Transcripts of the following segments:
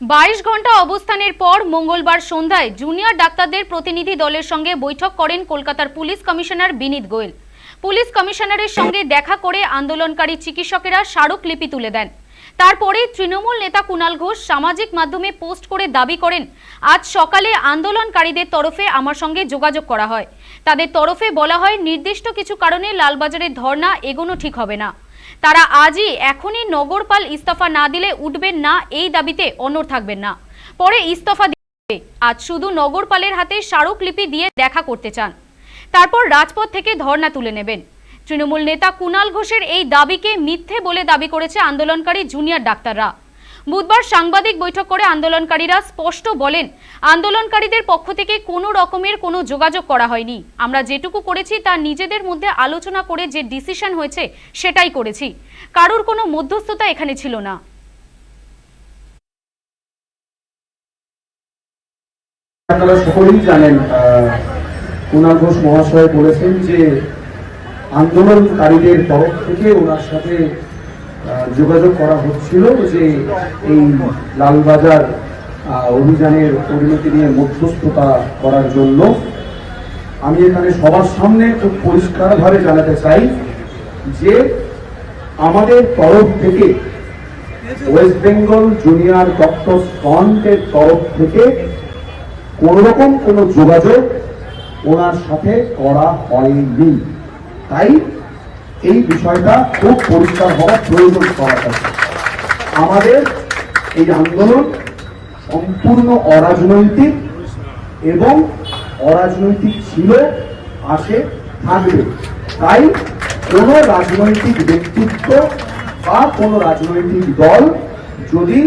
22 ঘন্টা অবস্থানের পর মঙ্গলবার সন্ধ্যায় জুনিয়র ডাক্তারদের প্রতিনিধি দলের সঙ্গে বৈঠক করেন কলকাতার পুলিশ কমিশনার বিনীত গোয়েল। পুলিশ কমিশনারের সঙ্গে দেখা করে আন্দোলনকারী চিকিৎসকেরা স্মারকলিপি তুলে দেন। তারপরে তৃণমূল নেতা কুণাল ঘোষ সামাজিক মাধ্যমে পোস্ট করে দাবি করেন, আজ সকালে আন্দোলনকারীদের তরফে আমার সঙ্গে যোগাযোগ করা হয়। তাদের তরফে বলা হয়, নির্দিষ্ট কিছু কারণে লালবাজারের ধর্না এগোনো ঠিক হবে না। তারা আজই এখনই নগরপাল ইস্তফা না দিলে উঠবেন না, এই দাবিতে অনড় থাকবেন না। পরে ইস্তফা দিবে। আজ শুধু নগরপালের হাতে স্মারকলিপি দিয়ে দেখা করতে চান, তারপর রাজপথ থেকে ধর্না তুলে নেবেন। তৃণমূল নেতা কুণাল ঘোষের এই দাবিকে মিথ্যে বলে দাবি করেছে আন্দোলনকারী জুনিয়র ডাক্তাররা। বুধবার সাংবাদিক বৈঠক করে আন্দোলনকারীরা স্পষ্ট বলেন, আন্দোলনকারীদের পক্ষ থেকে কোনো রকমের কোনো যোগাযোগ করা হয়নি। আমরা যেটুকু করেছি তা নিজেদের মধ্যে আলোচনা করে যে ডিসিশন হয়েছে সেটাই করেছি। কারোর কোনো মধ্যস্থতা এখানে ছিল না। আপনারা সকলেই জানেন, কুণাল ঘোষ মহাশয় বলেছেন যে আন্দোলনকারীদের তরফ থেকে ওনার সাথে যোগাযোগ করা হচ্ছিল যে এই লালবাজার অভিযানের পরিণতি নিয়ে মধ্যস্থতা করার জন্য। আমি এখানে সবার সামনে খুব পরিষ্কারভাবে জানাতে চাই যে আমাদের তরফ থেকে, ওয়েস্ট বেঙ্গল জুনিয়র ডক্টরস ফ্রন্টের তরফ থেকে কোনোরকম কোনো যোগাযোগ ওনার সাথে করা হয়নি। তাই এই বিষয়টা খুব পরিষ্কার হওয়া প্রয়োজন করা হচ্ছে। আমাদের এই আন্দোলন সম্পূর্ণ অরাজনৈতিক এবং অরাজনৈতিক ছিল, আসে, থাকবে। তাই কোনো রাজনৈতিক ব্যক্তিত্ব বা কোনো রাজনৈতিক দল যদি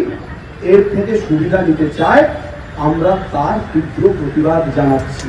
এর থেকে সুবিধা নিতে চায়, আমরা তার তীব্র প্রতিবাদ জানাচ্ছি।